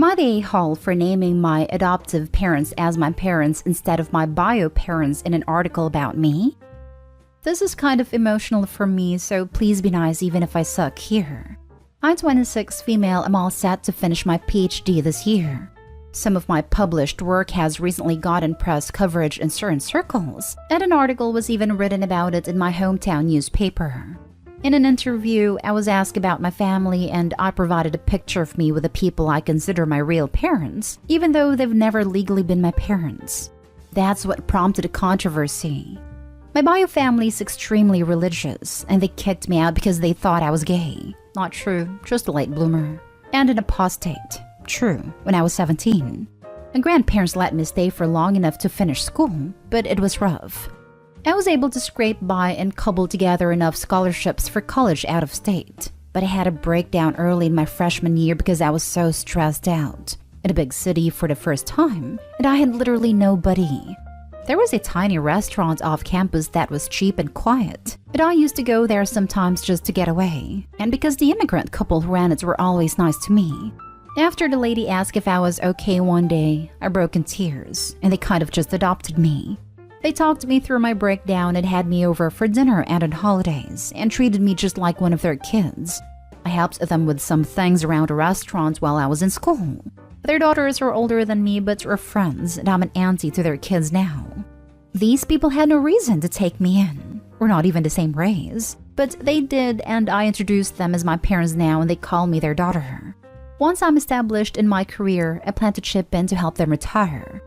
Am I the a-hole for naming my adoptive parents as my parents instead of my bio parents in an article about me? This is kind of emotional for me, so please be nice even if I suck here. I'm 26 female. I'm all set to finish my PhD this year. Some of my published work has recently gotten press coverage in certain circles, and an article was even written about it in my hometown newspaper. In an interview, I was asked about my family, and I provided a picture of me with the people I consider my real parents, even though they've never legally been my parents. That's what prompted a controversy. My bio family is extremely religious, and they kicked me out because they thought I was gay. Not true, just a late bloomer. And an apostate. True, when I was 17. My grandparents let me stay for long enough to finish school, but it was rough. I was able to scrape by and cobble together enough scholarships for college out of state. But I had a breakdown early in my freshman year because I was so stressed out. In a big city for the first time, and I had literally nobody. There was a tiny restaurant off campus that was cheap and quiet, but I used to go there sometimes just to get away. And because the immigrant couple who ran it were always nice to me. After the lady asked if I was okay one day, I broke in tears, and they kind of just adopted me. They talked me through my breakdown and had me over for dinner and on holidays, and treated me just like one of their kids. I helped them with some things around a restaurant while I was in school. Their daughters were older than me but were friends, and I'm an auntie to their kids now. These people had no reason to take me in. We're not even the same race. But they did, and I introduced them as my parents now, and they call me their daughter. Once I'm established in my career, I plan to chip in to help them retire.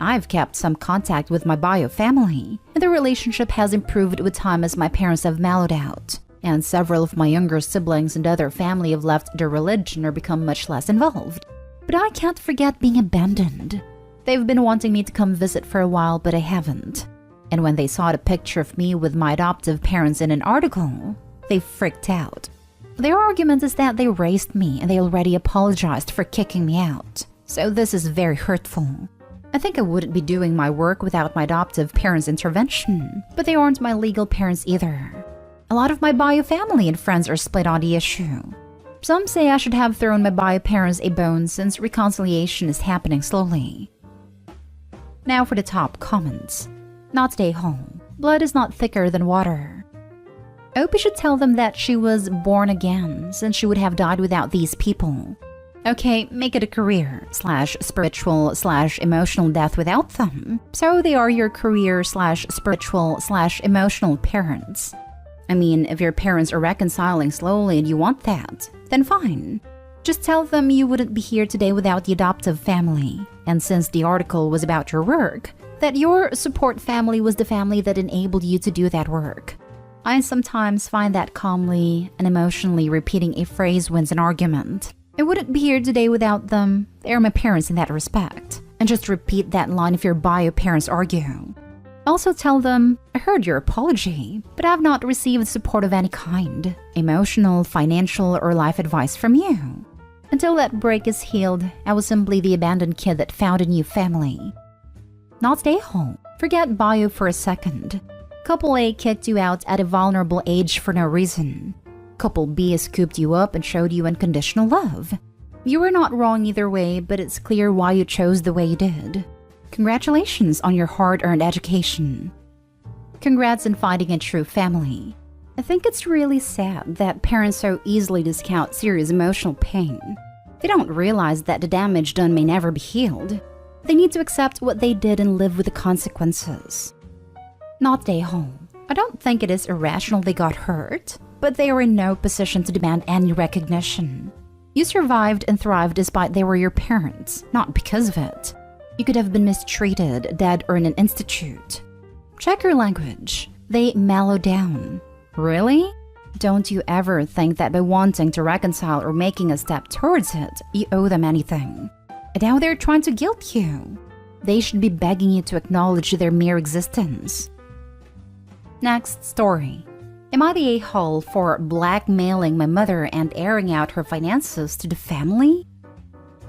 I've kept some contact with my bio family, and the relationship has improved with time as my parents have mellowed out, and several of my younger siblings and other family have left their religion or become much less involved. But I can't forget being abandoned. They've been wanting me to come visit for a while, but I haven't. And when they saw the picture of me with my adoptive parents in an article, they freaked out. Their argument is that they raised me and they already apologized for kicking me out. So this is very hurtful. I think I wouldn't be doing my work without my adoptive parents' intervention, but they aren't my legal parents either. A lot of my bio family and friends are split on the issue. Some say I should have thrown my bio parents a bone since reconciliation is happening slowly. Now for the top comments. Not stay home. Blood is not thicker than water. Opie should tell them that she was born again since she would have died without these people. Okay, make it a career / spiritual / emotional death without them. So they are your career / spiritual / emotional parents. I mean, if your parents are reconciling slowly and you want that, then fine. Just tell them you wouldn't be here today without the adoptive family. And since the article was about your work, that your support family was the family that enabled you to do that work. I sometimes find that calmly and emotionally repeating a phrase wins an argument. I wouldn't be here today without them. They are my parents in that respect. And just repeat that line if your bio parents argue. Also tell them, I heard your apology, but I've not received support of any kind, emotional, financial, or life advice from you. Until that break is healed, I was simply the abandoned kid that found a new family. Not stay home. Forget bio for a second. Couple A kicked you out at a vulnerable age for no reason. Couple B scooped you up and showed you unconditional love. You were not wrong either way, but it's clear why you chose the way you did. Congratulations on your hard-earned education. Congrats on finding a true family. I think it's really sad that parents so easily discount serious emotional pain. They don't realize that the damage done may never be healed. They need to accept what they did and live with the consequences. Not stay home. I don't think it is irrational they got hurt, but they are in no position to demand any recognition. You survived and thrived despite they were your parents, not because of it. You could have been mistreated, dead, or in an institute. Check your language. They mellow down. Really? Don't you ever think that by wanting to reconcile or making a step towards it, you owe them anything. And now they're trying to guilt you. They should be begging you to acknowledge their mere existence. Next story. Am I the a-hole for blackmailing my mother and airing out her finances to the family?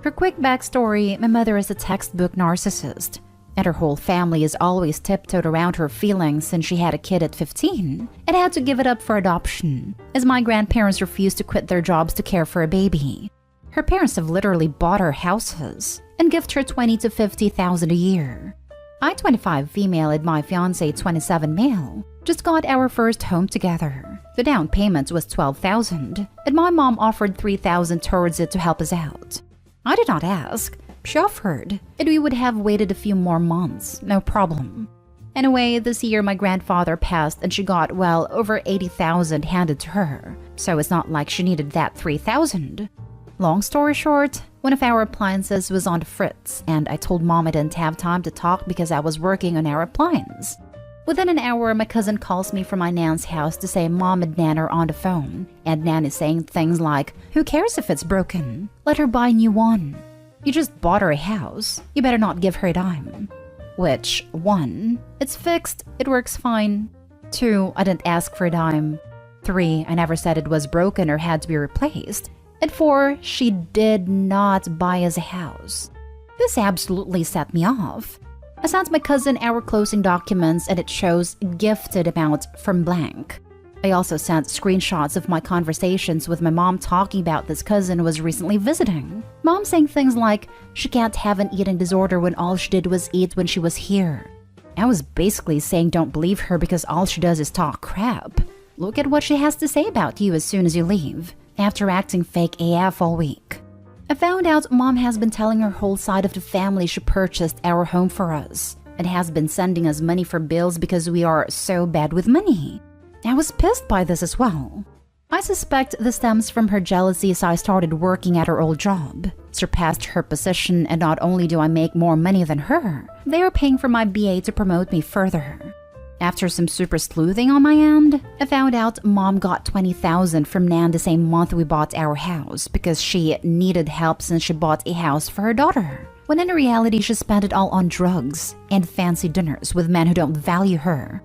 For quick backstory, my mother is a textbook narcissist, and her whole family has always tiptoed around her feelings since she had a kid at 15 and had to give it up for adoption, as my grandparents refused to quit their jobs to care for a baby. Her parents have literally bought her houses and gift her 20 to 50,000 a year. I, 25 female, and my fiancé, 27 male, just got our first home together. The down payment was 12,000, and my mom offered 3,000 towards it to help us out. I did not ask. She offered, and we would have waited a few more months, no problem. Anyway, this year my grandfather passed and she got well over 80,000 handed to her, so it's not like she needed that 3,000. Long story short, one of our appliances was on the fritz, and I told mom I didn't have time to talk because I was working on our appliance. Within an hour, my cousin calls me from my nan's house to say mom and nan are on the phone, and nan is saying things like, "Who cares if it's broken? Let her buy a new one. You just bought her a house. You better not give her a dime." Which, 1, it's fixed, it works fine. 2, I didn't ask for a dime. 3, I never said it was broken or had to be replaced. And 4, she did not buy us a house. This absolutely set me off. I sent my cousin our closing documents and it shows gifted amount from blank. I also sent screenshots of my conversations with my mom talking about this cousin was recently visiting. Mom saying things like, she can't have an eating disorder when all she did was eat when she was here. I was basically saying don't believe her because all she does is talk crap. Look at what she has to say about you as soon as you leave, after acting fake AF all week. I found out mom has been telling her whole side of the family she purchased our home for us and has been sending us money for bills because we are so bad with money. I was pissed by this as well. I suspect this stems from her jealousy as I started working at her old job, surpassed her position, and not only do I make more money than her, they are paying for my BA to promote me further. After some super sleuthing on my end, I found out mom got 20,000 from nan the same month we bought our house because she needed help since she bought a house for her daughter, when in reality she spent it all on drugs and fancy dinners with men who don't value her.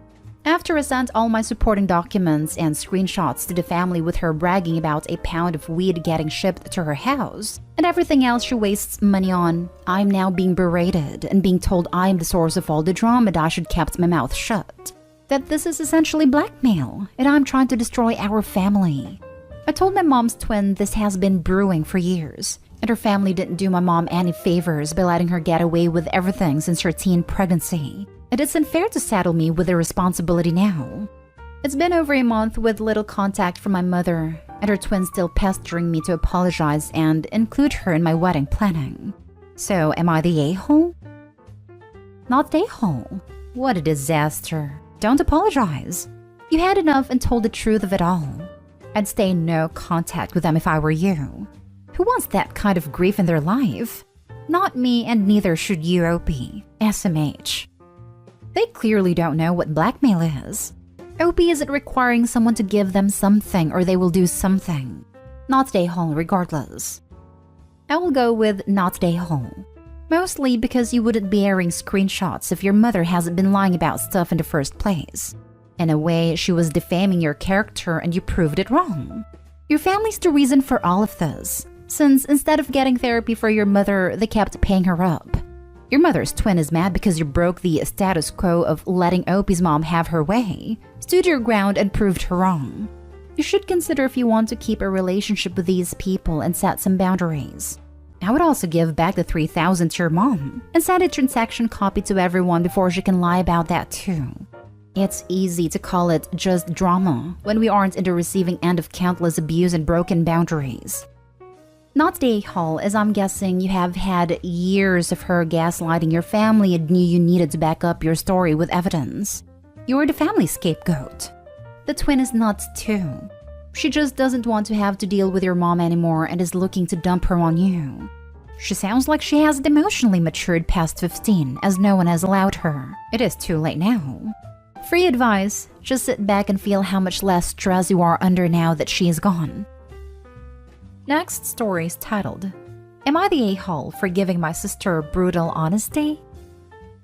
After I sent all my supporting documents and screenshots to the family with her bragging about a pound of weed getting shipped to her house and everything else she wastes money on, I'm now being berated and being told I am the source of all the drama that I should kept my mouth shut. That this is essentially blackmail and I'm trying to destroy our family. I told my mom's twin this has been brewing for years, and her family didn't do my mom any favors by letting her get away with everything since her teen pregnancy. And it's unfair to saddle me with the responsibility now. It's been over a month with little contact from my mother, and her twin still pestering me to apologize and include her in my wedding planning. So am I the a-hole? Not the a-hole. What a disaster. Don't apologize. You had enough and told the truth of it all. I'd stay in no contact with them if I were you. Who wants that kind of grief in their life? Not me, and neither should you, OP. SMH. They clearly don't know what blackmail is. OP isn't requiring someone to give them something or they will do something. Not the a-hole regardless. I will go with not the a-hole. Mostly because you wouldn't be airing screenshots if your mother hasn't been lying about stuff in the first place. In a way, she was defaming your character and you proved it wrong. Your family's the reason for all of this, since instead of getting therapy for your mother, they kept paying her up. Your mother's twin is mad because you broke the status quo of letting OP's mom have her way, stood your ground and proved her wrong. You should consider if you want to keep a relationship with these people and set some boundaries. I would also give back the 3,000 to your mom and send a transaction copy to everyone before she can lie about that too. It's easy to call it just drama when we aren't in the receiving end of countless abuse and broken boundaries. Not the a-hole, as I'm guessing you have had years of her gaslighting your family and knew you needed to back up your story with evidence. You're the family scapegoat. The twin is nuts too. She just doesn't want to have to deal with your mom anymore and is looking to dump her on you. She sounds like she hasn't emotionally matured past 15, as no one has allowed her. It is too late now. Free advice, just sit back and feel how much less stress you are under now that she is gone. Next story is titled, Am I the a-hole for giving my sister brutal honesty?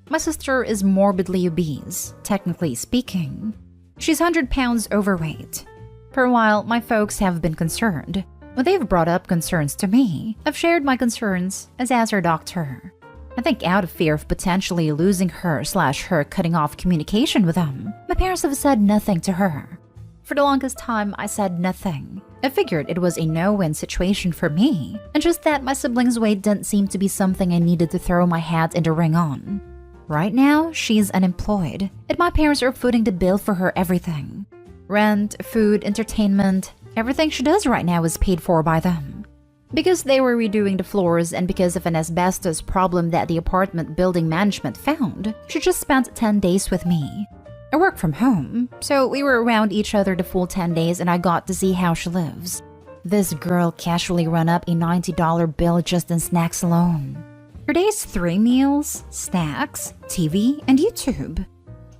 My sister is morbidly obese, technically speaking. She's 100 pounds overweight. For a while, my folks have been concerned. When they've brought up concerns to me, I've shared my concerns, as has her doctor. I think out of fear of potentially losing her/her cutting off communication with them, my parents have said nothing to her. For the longest time, I said nothing, I figured it was a no-win situation for me, and just that my siblings' weight didn't seem to be something I needed to throw my hat in the ring on. Right now, she's unemployed, and my parents are footing the bill for her everything. Rent, food, entertainment, everything she does right now is paid for by them. Because they were redoing the floors and because of an asbestos problem that the apartment building management found, she just spent 10 days with me. I work from home, so we were around each other the full 10 days and I got to see how she lives. This girl casually ran up a $90 bill just in snacks alone. Her day's 3 meals, snacks, TV, and YouTube.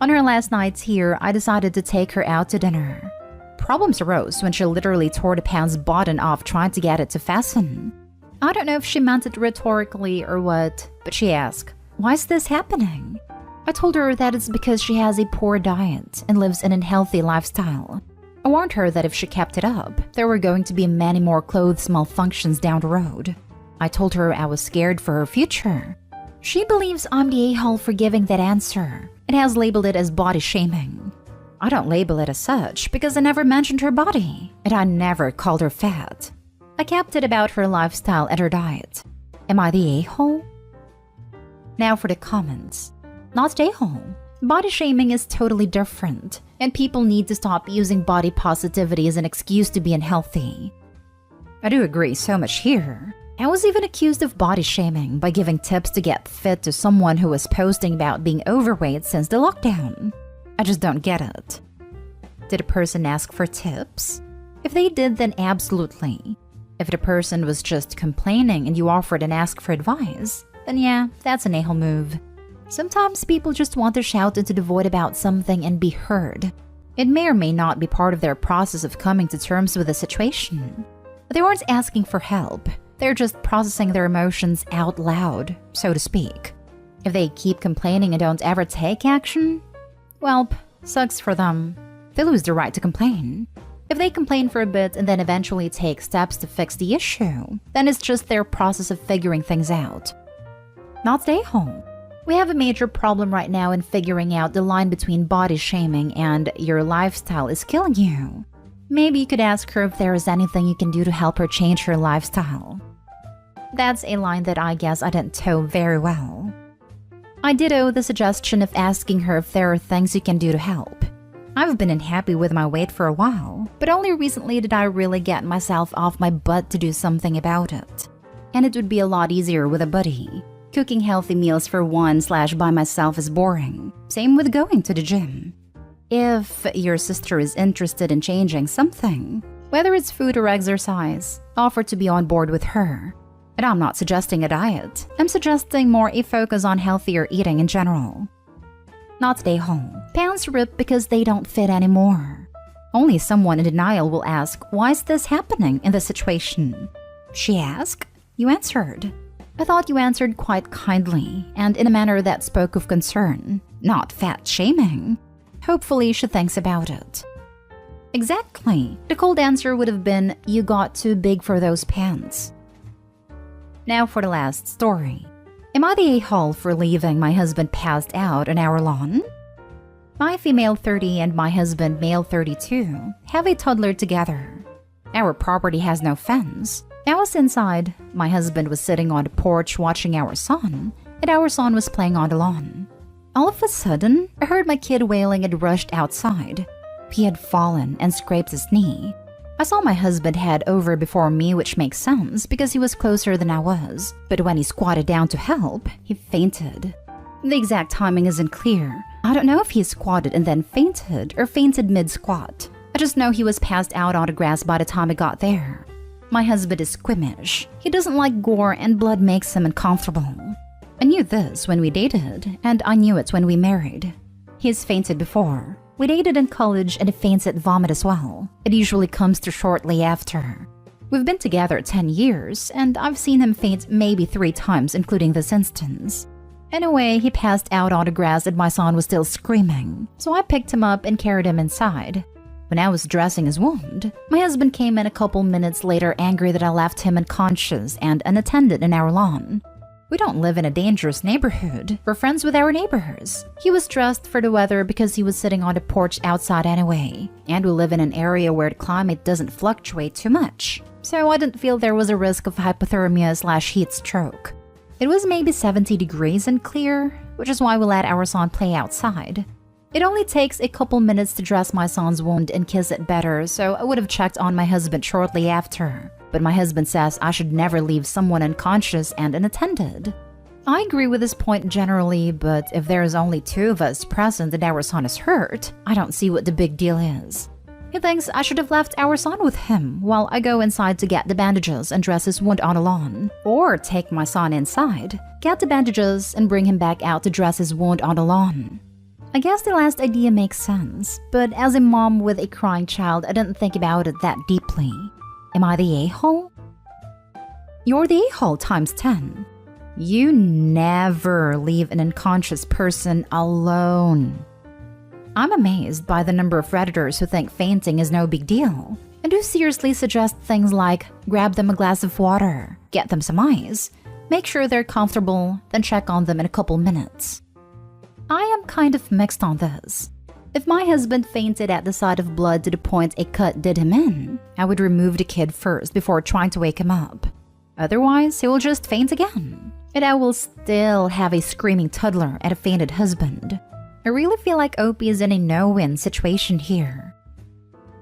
On her last nights here, I decided to take her out to dinner. Problems arose when she literally tore the pants button off trying to get it to fasten. I don't know if she meant it rhetorically or what, but she asked, "Why is this happening?" I told her that it's because she has a poor diet and lives an unhealthy lifestyle. I warned her that if she kept it up, there were going to be many more clothes malfunctions down the road. I told her I was scared for her future. She believes I'm the a-hole for giving that answer and has labeled it as body shaming. I don't label it as such because I never mentioned her body and I never called her fat. I kept it about her lifestyle and her diet. Am I the a-hole? Now for the comments. Not a-hole. Body shaming is totally different, and people need to stop using body positivity as an excuse to be unhealthy. I do agree so much here. I was even accused of body shaming by giving tips to get fit to someone who was posting about being overweight since the lockdown. I just don't get it. Did a person ask for tips? If they did, then absolutely. If the person was just complaining and you offered and asked for advice, then yeah, that's an a-hole move. Sometimes people just want to shout into the void about something and be heard. It may or may not be part of their process of coming to terms with the situation. They weren't asking for help. They're just processing their emotions out loud, so to speak. If they keep complaining and don't ever take action, well, sucks for them. They lose the right to complain. If they complain for a bit and then eventually take steps to fix the issue, then it's just their process of figuring things out. Not stay home. We have a major problem right now in figuring out the line between body shaming and your lifestyle is killing you. Maybe you could ask her if there is anything you can do to help her change her lifestyle. That's a line that I guess I didn't toe very well. I ditto the suggestion of asking her if there are things you can do to help. I've been unhappy with my weight for a while, but only recently did I really get myself off my butt to do something about it. And it would be a lot easier with a buddy. Cooking healthy meals for one/by myself is boring. Same with going to the gym. If your sister is interested in changing something, whether it's food or exercise, offer to be on board with her. And I'm not suggesting a diet. I'm suggesting more a focus on healthier eating in general. Not stay home. Pants rip because they don't fit anymore. Only someone in denial will ask, why is this happening in this situation? She asked, you answered. I thought you answered quite kindly and in a manner that spoke of concern, not fat shaming. Hopefully she thinks about it. Exactly. The cold answer would have been, you got too big for those pants. Now for the last story. Am I the a-hole for leaving my husband passed out on our lawn? My female 30 and my husband male 32 have a toddler together. Our property has no fence. I was inside. My husband was sitting on the porch watching our son, and our son was playing on the lawn. All of a sudden, I heard my kid wailing and rushed outside. He had fallen and scraped his knee. I saw my husband head over before me, which makes sense because he was closer than I was. But when he squatted down to help, he fainted. The exact timing isn't clear. I don't know if he squatted and then fainted or fainted mid-squat. I just know he was passed out on the grass by the time I got there. My husband is squeamish. He doesn't like gore and blood makes him uncomfortable. I knew this when we dated, and I knew it when we married. He's fainted before. We dated in college and he faints at vomit as well. It usually comes through shortly after. We've been together 10 years, and I've seen him faint maybe 3 times, including this instance. Anyway, he passed out on the grass and my son was still screaming, so I picked him up and carried him inside. When I was dressing his wound, my husband came in a couple minutes later angry that I left him unconscious and unattended in our lawn. We don't live in a dangerous neighborhood. We're friends with our neighbors. He was dressed for the weather because he was sitting on the porch outside anyway. And we live in an area where the climate doesn't fluctuate too much. So I didn't feel there was a risk of hypothermia/heat stroke. It was maybe 70 degrees and clear, which is why we let our son play outside. It only takes a couple minutes to dress my son's wound and kiss it better, so I would have checked on my husband shortly after. But my husband says I should never leave someone unconscious and unattended. I agree with this point generally, but if there's only 2 of us present and our son is hurt, I don't see what the big deal is. He thinks I should have left our son with him while I go inside to get the bandages and dress his wound on the lawn. Or take my son inside, get the bandages, and bring him back out to dress his wound on the lawn. I guess the last idea makes sense, but as a mom with a crying child, I didn't think about it that deeply. Am I the a-hole? You're the a-hole times 10. You never leave an unconscious person alone. I'm amazed by the number of Redditors who think fainting is no big deal, and who seriously suggest things like grab them a glass of water, get them some ice, make sure they're comfortable, then check on them in a couple minutes. I am kind of mixed on this. If my husband fainted at the sight of blood to the point a cut did him in, I would remove the kid first before trying to wake him up. Otherwise, he will just faint again, and I will still have a screaming toddler and a fainted husband. I really feel like Opie is in a no-win situation here.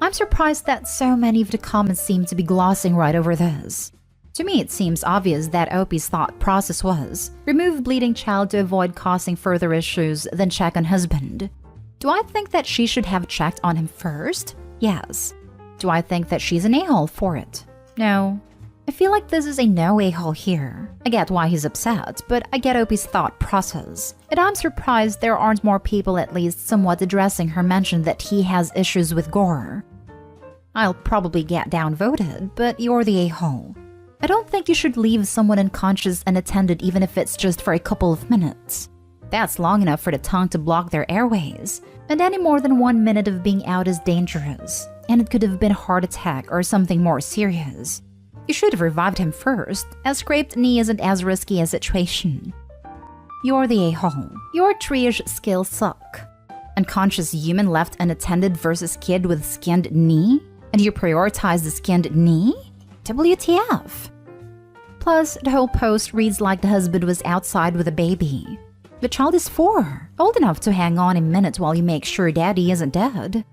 I'm surprised that so many of the comments seem to be glossing right over this. To me, it seems obvious that Opie's thought process was, remove bleeding child to avoid causing further issues, then check on husband. Do I think that she should have checked on him first? Yes. Do I think that she's an a-hole for it? No. I feel like this is a no a-hole here. I get why he's upset, but I get Opie's thought process. And I'm surprised there aren't more people at least somewhat addressing her mention that he has issues with gore. I'll probably get downvoted, but you're the a-hole. I don't think you should leave someone unconscious unattended even if it's just for a couple of minutes. That's long enough for the tongue to block their airways, and any more than 1 minute of being out is dangerous, and it could have been a heart attack or something more serious. You should have revived him first. A scraped knee isn't as risky a situation. You're the a-hole. Your triage skills suck. Unconscious human left unattended versus kid with skinned knee? And you prioritize the skinned knee? WTF? Plus, the whole post reads like the husband was outside with a baby. The child is 4, old enough to hang on a minute while you make sure daddy isn't dead.